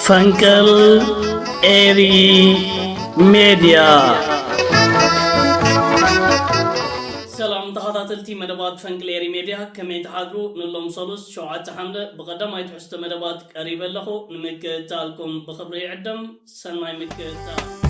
ፈንቅል ኤሪ ሚዲያ سلام تخاطلتي مدبات فنقل إيري ميديا كما يتحضروا نلوم صلوس شوعات حملة بقدم هاي تحست مدبات قريبا لخو نمك تالكم بخبري عدم سناي مك تال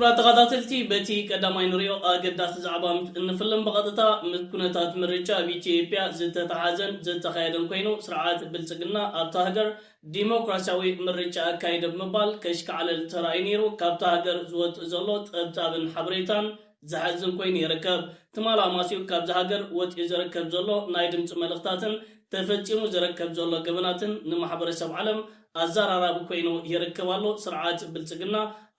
كبرات تخاطلتي بتي قداماي نريو قداس زعبام نفلم بقطتا مكونتات مرجع بيتيوبيا زت تحازن زت تخيدن كوينو سرعات بلصقنا ابتا هاجر ديمقراطياوي مرجع كايد بمبال كشك على التراينيرو كابتا هاجر زوت زلوت ابتابن حبريتان زحزن كوين يركب تمالا ماسيو كابتا هاجر وت يزركب زلو ناي دمص ملختاتن تفصيمو زركب زلو قبناتن نمحبرسب عالم አዛራራብ ኮይኑ ይርከባሉ ስርዓት ብልጽግና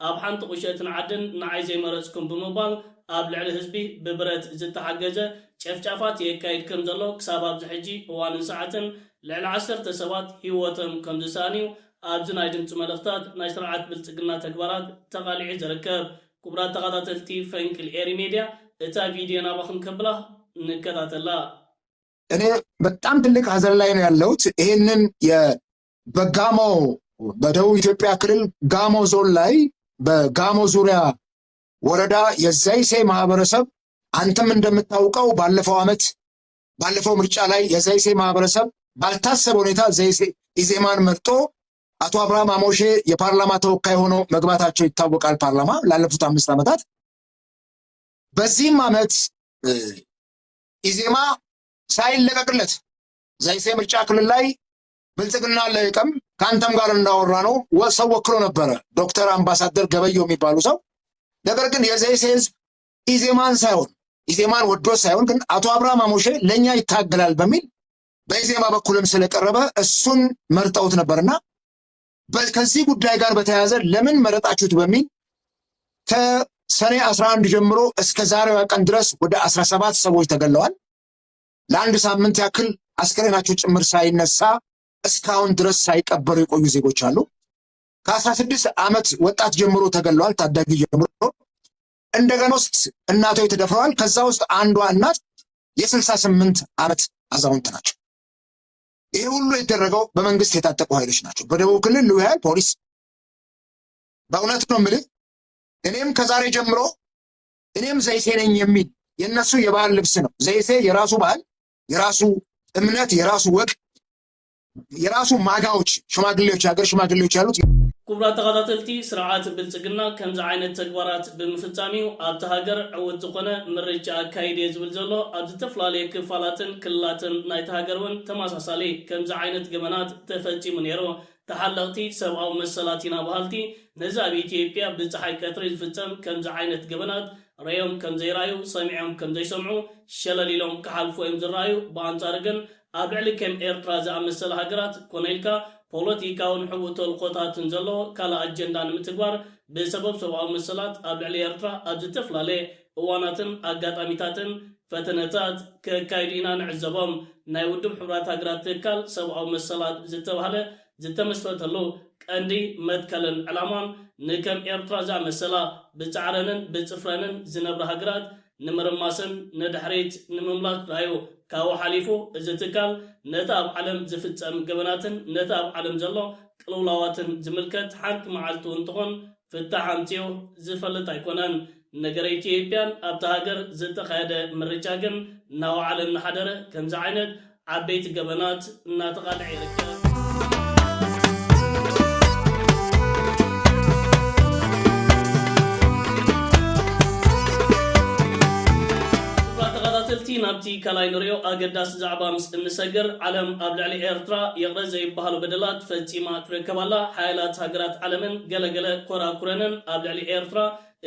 ኣብ ሓንቲ ቁሸትን ዓድን ንዓይ ዘይመረጽኩም ብምባል ኣብ ልዕሊ ህዝቢ ብብረት ዝተሓገዘ ጨፍጫፋት የካይድ ከም ዘሎ ክሳብ ኣብዚ ሕጂ እዋንን ሰዓትን ልዕሊ 10 ሰባት ህይወቶም ከም ዝሳንዩ ኣብዚ ናይ ድምፂ መልእኽታት ናይ ስርዓት ብልጽግና ተግባራት ተቃሊዑ ዝርከብ ክቡራት ተኸታተልቲ ፈንቅል ኤሪ ሚዲያ እታ ቪድዮ ናባኹም ከብላ እንከታተላ እኔ በጣም ትልቅ ሀዘን ላይ ነው ያለሁት ይሄንን በጋሞ በደቡብ ኢትዮጵያ ክልል ጋሞ ዞን ላይ በጋሞ ዙሪያ ወረዳ የዛይሴ ማህበረሰብ አንተም እንደምታውቀው ባለፈው ምርጫ ላይ የዛይሴ ማህበረሰብ ባልታሰበ ሁኔታ ዘይሴ ኢዜማን መርጦ አቶ አብርሃም አሞሼ የፓርላማ ተወካይ ሆኖ መግባታቸው ይታወቃል ፓርላማ ላለፉት 5 ዓመታት በዚህም ዓመት ኢዜማ ሳይለቀቅለት ዘይሴ ምርጫ ክልል ላይ ብልጽግና ለይቀም ካንተም ጋር እንዳወራ ነው ወሰው ወክሎ ነበር ዶክተር አምባሳደር ገበየው የሚባሉ ሰው ነገር ግን የዘይሴ ህዝብ ኢዜማን ወዶ ሳይሆን ግን አቶ አብርሃም አሞሼ ለኛ ይታገላል በሚል በኢዜማ በኩልም ስለቀረበ እሱን መርጠውት ነበርና ከዚህ ጉዳይ ጋር በተያያዘ ለምን መረጣችሁት በሚል ከሰኔ 11 ጀምሮ እስከ ዛሬው ቀን ድረስ ወደ 17 ሰዎች ተገለዋል ለአንድ ሳምንት ያክል አስከሬናቸው ጭምር ሳይነሳ እስካሁን ድረስ ሳይቀበሩ የቆዩ ዜጎች አሉ ከ16 ዓመት ወጣት ጀምሮ ተገለዋል ታዳጊ ጀምሮ እንደገና ውስጥ እናቶች ተደፍረዋል ከዛ ውስጥ አንዷ እናት የ68 ዓመት አዛውንት ናቸው ይሄ ሁሉ የተደረገው በመንግስት የታጠቁ ኃይሎች ናቸው በደቡብ ክልል ልዩ ኃይል ፖሊስ በእውነት ነው የምልህ እኔም ከዛሬ ጀምሮ እኔም ዘይሴ ነኝ የሚል የነሱ የባህል ልብስ ነው ዘይሴ የራሱ ባህል የራሱ እምነት የራሱ ወግ የራሱ ማጋዎች ሽማግሌዎች ያገር ሽማግሌዎች ያሉት ክቡራት ተኸታተልቲ ስርዓት ብልጽግና ከምዚ ዓይነት ተግባራት ብምፍጻሚው ኣብቲ ሃገር ዕውት ዝኾነ ምርጫ ኣካይድ ዝብል ዘሎ ኣብ ዝተፈላለዩ ክፋላትን ክልላትን ናይቲ ሃገር እውን ተመሳሳሊ ከምዚ ዓይነት ገመናት ተፈጺሙ ነይሩ ተሓለቕቲ ሰብኣዊ መሰላት ኢና ባህልቲ ነዚ ኣብ ኢትዮጵያ ብፀሓይ ቀትሪ ዝፍጸም ከምዚ ዓይነት ገበናት ረዮም ከም ዘይረኣዩ ሰሚዖም ከም ዘይሰምዑ ሸለሊሎም ክሓልፉ እዮም ዝረኣዩ ብኣንጻር ግን ኣብ ልዕሊ ከም ኤርትራ ዝኣመሰለ ሃገራት ኮነይልካ ፖለቲካውን ሕቡእ ተልእኾታትን ዘሎ ካልእ ኣጀንዳ ንምትግባር ብሰበብ ሰብኣዊ መሰላት ኣብ ልዕሊ ኤርትራ ኣብ ዝተፈላለየ እዋናትን ኣጋጣሚታትን ፈተነታት ከካይዱ ኢና ንዕዘቦም ናይ ውድብ ሕቡራት ሃገራት ትካል ሰብኣዊ መሰላት ዝተባህለ ዝተመስረተሉ ቀንዲ መትከልን ዕላማን ንከም ኤርትራ ዝኣመሰላ ብፃዕረንን ብፅፍረንን ዝነብረ ሃገራት ንምርማስን ንድሕሪት ንምምላክ ራዩ ካው ሓሊፉ እዚ ትካል ነታ ኣብ ዓለም ዝፍጸም ገበናትን ነታ ኣብ ዓለም ዘሎ ቅልውላዋትን ዝምልከት ሓንቲ መዓልቱ እንትኾን ፍታሕ ኣምፅኡ ዝፈልጥ ኣይኮነን ነገረ ኢትዮጵያን ኣብቲ ሃገር ዝተኻየደ ምርጫ ግን ናብ ዓለም እናሓደረ ከምዚ ዓይነት ዓበይቲ ገበናት እናተቃልዐ ይርከብ ናብቲ ከላይ ንሪኦ ኣገዳሲ ዛዕባ ምስ እንሰግር ዓለም ኣብ ልዕሊ ኤርትራ የቕረዝ ዘይበሃሉ በደላት ፈጺማ ትርከባላ ሓይላት ሃገራት ዓለምን ገለገለ ኮራኩረንን ኣብ ልዕሊ ኤርትራ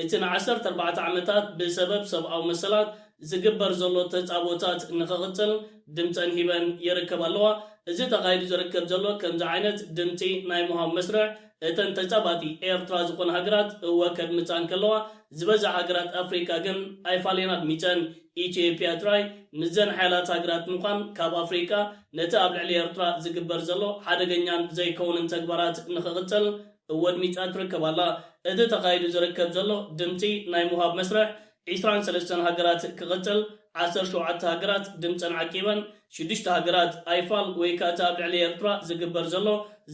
እቲ ን14 ዓመታት ብሰበብ ሰብኣዊ መሰላት ዝግበር ዘሎ ተፃቦታት ንኽቕፅል ድምፀን ሂበን ይርከብ ኣለዋ እዚ ተኻይዱ ዝርከብ ዘሎ ከምዚ ዓይነት ድምፂ ናይ ምሃብ መስርዕ እተን ተፃባቲ ኤርትራ ዝኾኑ ሃገራት እወ ከድምፃን ከለዋ ዝበዝሕ ሃገራት ኣፍሪካ ግን ኣይፋልየናት ሚፀን ኢትዮጵያ ትራይ ምዘን ሓይላት ሃገራት ምዃን ካብ ኣፍሪካ ነቲ ኣብ ልዕሊ ኤርትራ ዝግበር ዘሎ ሓደገኛን ዘይከውንን ተግባራት ንኽቕፅል እወድሚፃ ትርከባላ እቲ ተኻይዱ ዝርከብ ዘሎ ድምፂ ናይ ምሃብ መስርዕ 23 ሃገራት ክቕፅል 17 ሃገራት ድምፀን ዓቂበን 6 ሃገራት ኣይፋል ወይ ከዓ ኣብ ልዕሊ ኤርትራ ዝግበር ዘሎ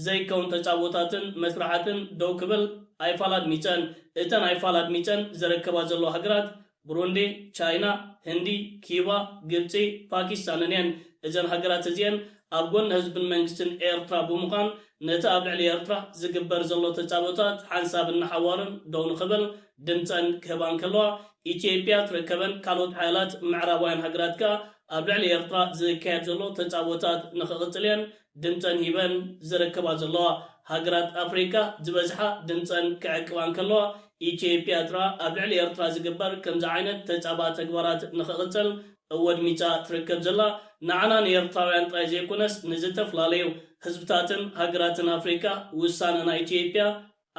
ዘይከውን ተጫወታትን መስራሓትን ደው ክብል ኣይፋል ኣድሚፀን እተን ኣይፋል ኣድሚፀን ዝረከባ ዘሎ ሃገራት ብሩንዲ፣ ቻይና፣ ህንዲ፣ ኪባ፣ ግብፂ፣ ፓኪስታንን እየን። እዘን ሃገራት እዚአን ኣብ ጎኒ ህዝብን መንግስትን ኤርትራ ብምዃን ነቲ ኣብ ልዕሊ ኤርትራ ዝግበር ዘሎ ተጫወታት ሓንሳብ እናሓዋርን ደው ንኽብል ድምፀን ክህባን ከለዋ ኢትዮጵያ ትርከበን ካልኦት ሓይላት ምዕራባውያን ሃገራት ከዓ ኣብ ልዕሊ ኤርትራ ዝካየድ ዘሎ ተጫወታት ንኽቕፅል እየን ድምፀን ሂበን ዝረከባ ዘለዋ። ሃገራት ኣፍሪካ ዝበዝሓ ድምፀን ክዕቅባን ከለዋ ኢትዮጵያ ጥራ ኣብ ልዕሊ ኤርትራ ዝግበር ከምዚ ዓይነት ተጫባ ተግባራት ንኽቕፅል እወድሚጫ ትርከብ ዘላ ንዓና ንኤርትራውያን ጥራይ ዘይኮነስ ንዝተፈላለዩ ህዝብታትን ሃገራትን ኣፍሪካ ውሳነ ናይ ኢትዮጵያ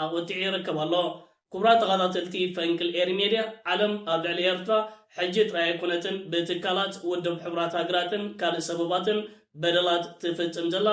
ኣቆጢዑ ይርከብ ኣሎ። ክቡራት ተኸታተልቲ ፈንቅል ኤር ሚድያ ዓለም ኣብ ልዕሊ ኤርትራ ሕጂ ጥራይ ኣይኮነትን ብትካላት ውድብ ሕቡራት ሃገራትን ካልእ ሰበባትን በደላት ትፍፅም ዘላ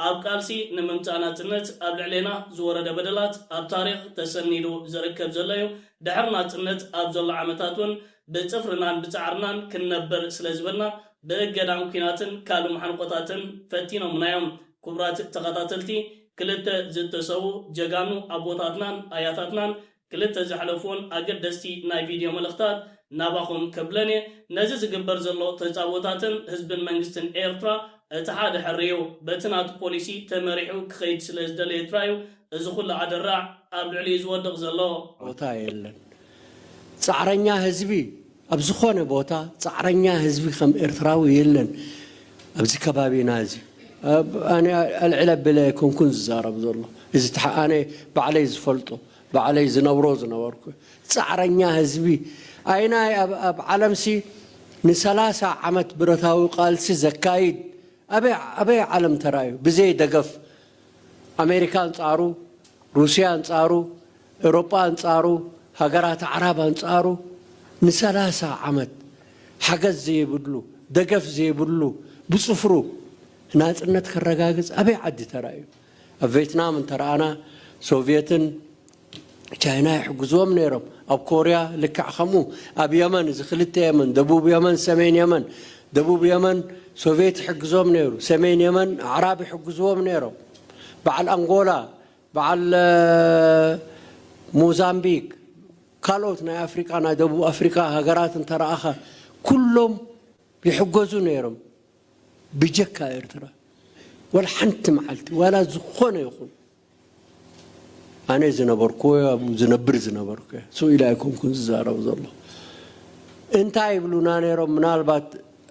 ኣብ ቃልሲ ንምምፃእ ናጽነት ኣብ ልዕሊና ዝወረደ በደላት ኣብ ታሪክ ተሰኒዱ ዝርከብ ዘሎ እዩ። ድሕሪ ናጽነት ኣብ ዘሎ ዓመታት እውን ብፅፍርናን ብፃዕርናን ክንነብር ስለ ዝበልና ብእገዳን ኩናትን ካልእ ማሓንቆታትን ፈቲኖምናዮም። ክቡራት ተኸታተልቲ ክልተ ዝተሰዉ ጀጋኑ ኣቦታትናን ኣያታትናን ክልተ ዝሕለፉን ኣገደስቲ ናይ ቪድዮ መልእኽታት ናባኹም ከብለኒ ነዚ ዝግበር ዘሎ ተጫወታትን ህዝብን መንግስትን ኤርትራ እቲ ሓደ ሕርዩ በቲ ናቱ ፖሊሲ ተመሪሑ ክኸይድ ስለ ዝደለየ ትራዩ እዚ ኩሉ ኣደራዕ ኣብ ልዕሊኡ ዝወድቕ ዘሎ ቦታ የለን። ፃዕረኛ ህዝቢ ኣብ ዝኾነ ቦታ ፃዕረኛ ህዝቢ ከም ኤርትራዊ የለን ኣብዚ ከባቢና እዚ ኣነ ኣልዕለ ብለ ኮንኩን ዝዛረብ ዘሎ እዚ ኣነ ባዕለይ ዝፈልጦ ባዕለይ ዝነበርኩ ፃዕረኛ ህዝቢ ኣይና ኣብ ዓለምሲ ን30 ዓመት ብረታዊ ቃልሲ ዘካይድ أبي عالم ترايو بزي دقف أمريكا انصارو روسيا انصارو أوروبا انصارو هجرات عرب انصارو نسلاسة عمد حجز زي بدلو دقف زي بدلو بصفرو ناس النت كرجاجز أبي عدي ترايو فيتنام ترانا سوفيتن تشاينا يحجزوهم نيرم أب كوريا لك عخمو أب يمن زخلت يمن دبوب يمن سمين يمن دبوب يمن سوفيت يحجزوهم نيرو سمين يمن عرب يحجزوهم نيرو بعد أنغولا بعد موزامبيق كالوتنا أفريقيا نا دبوب أفريقيا هجرات ترى أخا كلهم يحجزوا نيرم بجكا إرترا ولا حنت معلت ولا زخون يخون أنا زنبركويا زنبر زنبركويا سو إلى يكون كن زارة وزالله أنت يبلونا نيرم من البات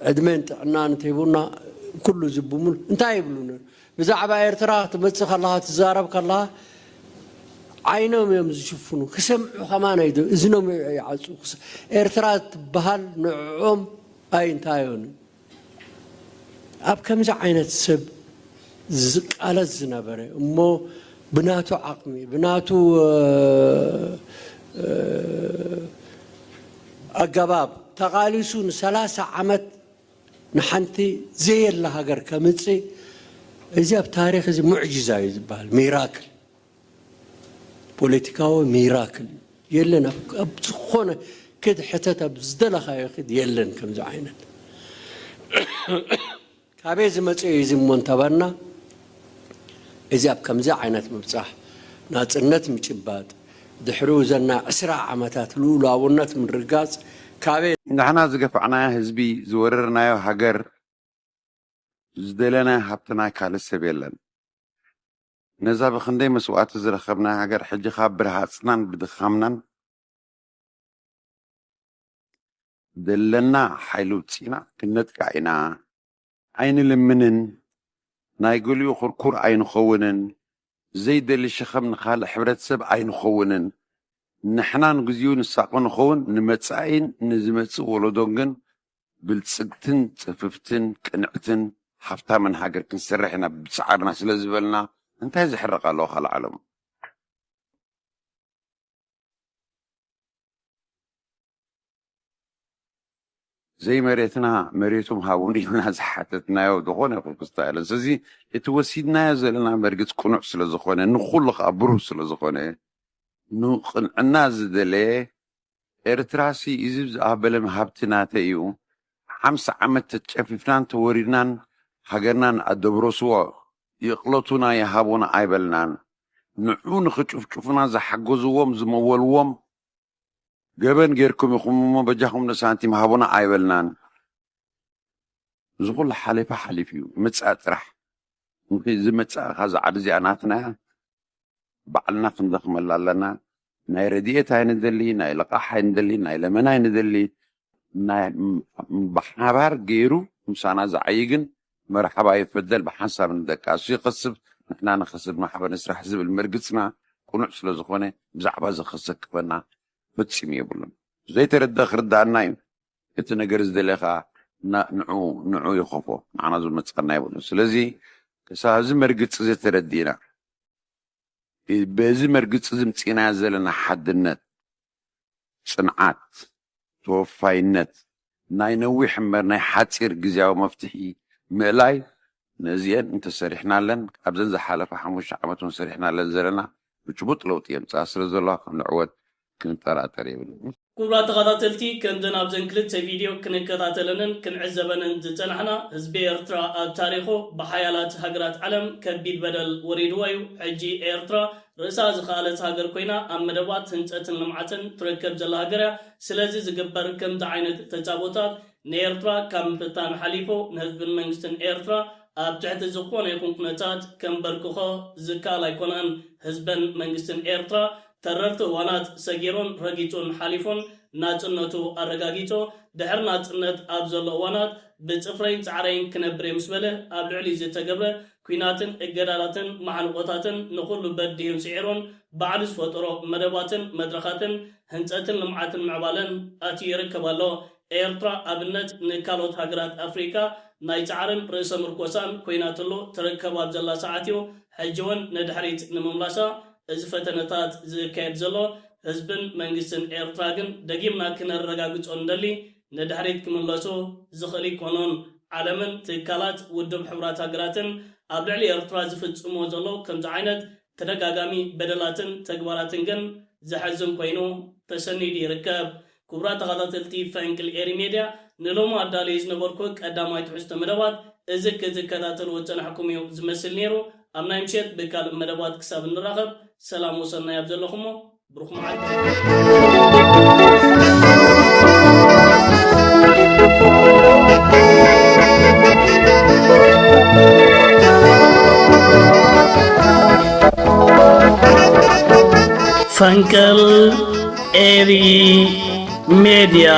عدمنت عنان تيبونا كله زبومون أنت يبلونا بزعبة إرترا تمسخ الله تزاربك الله عينهم يمزشوفونه كسمعوا خمانة يدو إذنهم يعزوا إرترا بهال نعوم أين تايون أب كم زعينة السب زق على الزنبرة مو بناتو عقمي بناتو الجباب تقاليسون 3 عمت نحنتي زي اللي هاجر كمتسي إذا بتاريخ زي معجزة يزبال ميراكل بوليتيكاو ميراكل يلن أبتخونه كده حتى تبزدل خايخد يلن كم زعينة كابيز متسي زي منتبرنا إذا بكم زعينة مبصح ناس النت مشبات دحروزنا أسرع عمتات الأولى والنت من رقاص كابيز نحنا زقفعنا حزبي زوررنا هاجر زدلنا حبتنا كالسبيلن نزا بخندي مسوات زرخبنا هاجر حجي خابرها سنان بدخامنا دلنا حيلوتسينا كنت كاينا عين لمنن نايقولوا خركور عين خونن زيد اللي شخمن خال حبرت سب عين خونن نحنا نجزيون الساقون خون نمتسعين نزمتس ولدونجن بالسقتن تففتن كنعتن حفتا من هاجر كنسرحنا بسعرنا سلازبلنا انتهي زحرق الله خال العالم زي مريتنا مريتهم هاوني ناس حتتنا ودخون يقول كستايل زي يتوسيدنا زلنا مرقت كنوع سلازخونه نخلق ابرو سلازخونه نقن الناس دلي ኤርትራሲ ኢዝብ ዝኣበለ ሃብትና ተእዩ 50 ዓመት ተጨፊፍናን ተወሪድናን ሃገርናን ኣደብረስዎ ይቕለቱና ይሃቡና ኣይበልናን ንዑ ንኽጭፍጭፉና ዝሓገዝዎም ዝመወልዎም ገበን ጌርኩም ኢኹም እሞ በጃኹም ንሳንቲም ሃቡና ኣይበልናን ዝኹሉ ሓሊፋ ሓሊፍ እዩ ምፅኣእ ጥራሕ ዝመፅኣኻ ዝዓዲ እዚኣ ናትና ባዕልና ክንደኽመላ ኣለና ናይ ረድኤት ኣይንደሊ ናይ ልቓሕ ኣይንደሊ ናይ ለመና ኣይንደሊ ናይ ብሓባር ገይሩ ምሳና ዝዓይግን መርሓባ ይፈደል ብሓንሳብ ንደቃሱ ይኸስብ ንሕና ንኸስብ ማሕበር ንስራሕ ዝብል መርግፅና ቁኑዕ ስለ ዝኾነ ብዛዕባ ዝኸሰክፈና ፍፂም የብሉን ዘይተረድእ ክርዳእና እዩ እቲ ነገር ዝደለኻ ንዑ ይኸፎ ንዓና ዝመፅቐና የብሉን ስለዚ ክሳብ እዚ መርግፂ ዘተረዲእና በዚ መርግፂ ዝምፂና ዘለና ሓድነት ፅንዓት ተወፋይነት ናይ ነዊሕ እምበር ናይ ሓፂር ግዝያዊ መፍትሒ ምእላይ ነዚአን እንተሰሪሕና ኣለን ኣብዘን ዝሓለፈ 5 ዓመት ሰሪሕና ኣለን ዘለና ብጭቡጥ ለውጢ የምፅኣ ስለ ዘለዋ ክንዕወት ክንጠራጠር የብልን ክቡራት ተኸታተልቲ ከምዘን ኣብዘን ክልተ ቪድዮ ክንከታተለንን ክንዕዘበንን ዝፀናሕና ህዝቢ ኤርትራ ኣብ ታሪኹ ብሓያላት ሃገራት ዓለም ከቢድ በደል ወሪድዎ እዩ ሕጂ ኤርትራ ርእሳ ዝኸኣለት ሃገር ኮይና ኣብ መደባት ህንፀትን ልምዓትን ትረከብ ዘላ ሃገር እያ ስለዚ ዝግበር ከምዚ ዓይነት ተፃቦታት ንኤርትራ ካብ ምፍታን ሓሊፉ ንህዝብን መንግስትን ኤርትራ ኣብ ትሕቲ ዝኾነ ይኹን ኩነታት ከንበርክኾ ዝከኣል ኣይኮነን ህዝብን መንግስትን ኤርትራ ተረርቲ እዋናት ሰጊሮን ረጊፁን ሓሊፉን ናፅነቱ ኣረጋጊፆ ድሕሪ ናፅነት ኣብ ዘሎ እዋናት ብፅፍረይን ፃዕረይን ክነብር ምስ በለ ኣብ ልዕሊ ዝተገብረ ኩናትን እገዳላትን ማዓንቆታትን ንኩሉ በዲሁን ስዒሩን ባዕሉ ዝፈጥሮ መደባትን መድረኻትን ህንፀትን ልምዓትን ምዕባለን ኣትዩ ይርከብ ኣሎ ኤርትራ ኣብነት ንካልኦት ሃገራት ኣፍሪካ ናይ ፃዕርን ርእሰ ምርኮሳን ኮይናትሉ ትርከብ ኣብ ዘላ ሰዓት እዩ ሕጂ እውን ንድሕሪት ንምምላሳ እዚ ፈተነታት ዝካየድ ዘሎ ህዝብን መንግስትን ኤርትራ ግን ደጊምና ክነረጋግፆ እንደሊ ንድሕሪት ክምለሱ ዝኽእል ይኮኑን ዓለምን ትካላት ውድብ ሕቡራት ሃገራትን ኣብ ልዕሊ ኤርትራ ዝፍፅሞ ዘሎ ከምዚ ዓይነት ተደጋጋሚ በደላትን ተግባራትን ግን ዝሕዝን ኮይኑ ተሰኒዱ ይርከብ ክቡራት ተኸታተልቲ ፈንቅል ኤሪ ሜድያ ንሎሚ ኣዳልዩ ዝነበርኩ ቀዳማይ ትሕዝቶ መደባት እዚ ክትከታተልዎ ፀናሕኩም እዩ ዝመስል ነይሩ ኣብ ናይ ምሸት ብካልእ መደባት ክሳብ እንራኸብ ሰላም ወሰናይ ኣብ ዘለኹሞ ብሩኽ መዓልቲ ፈንቅል ኤሪ ሜድያ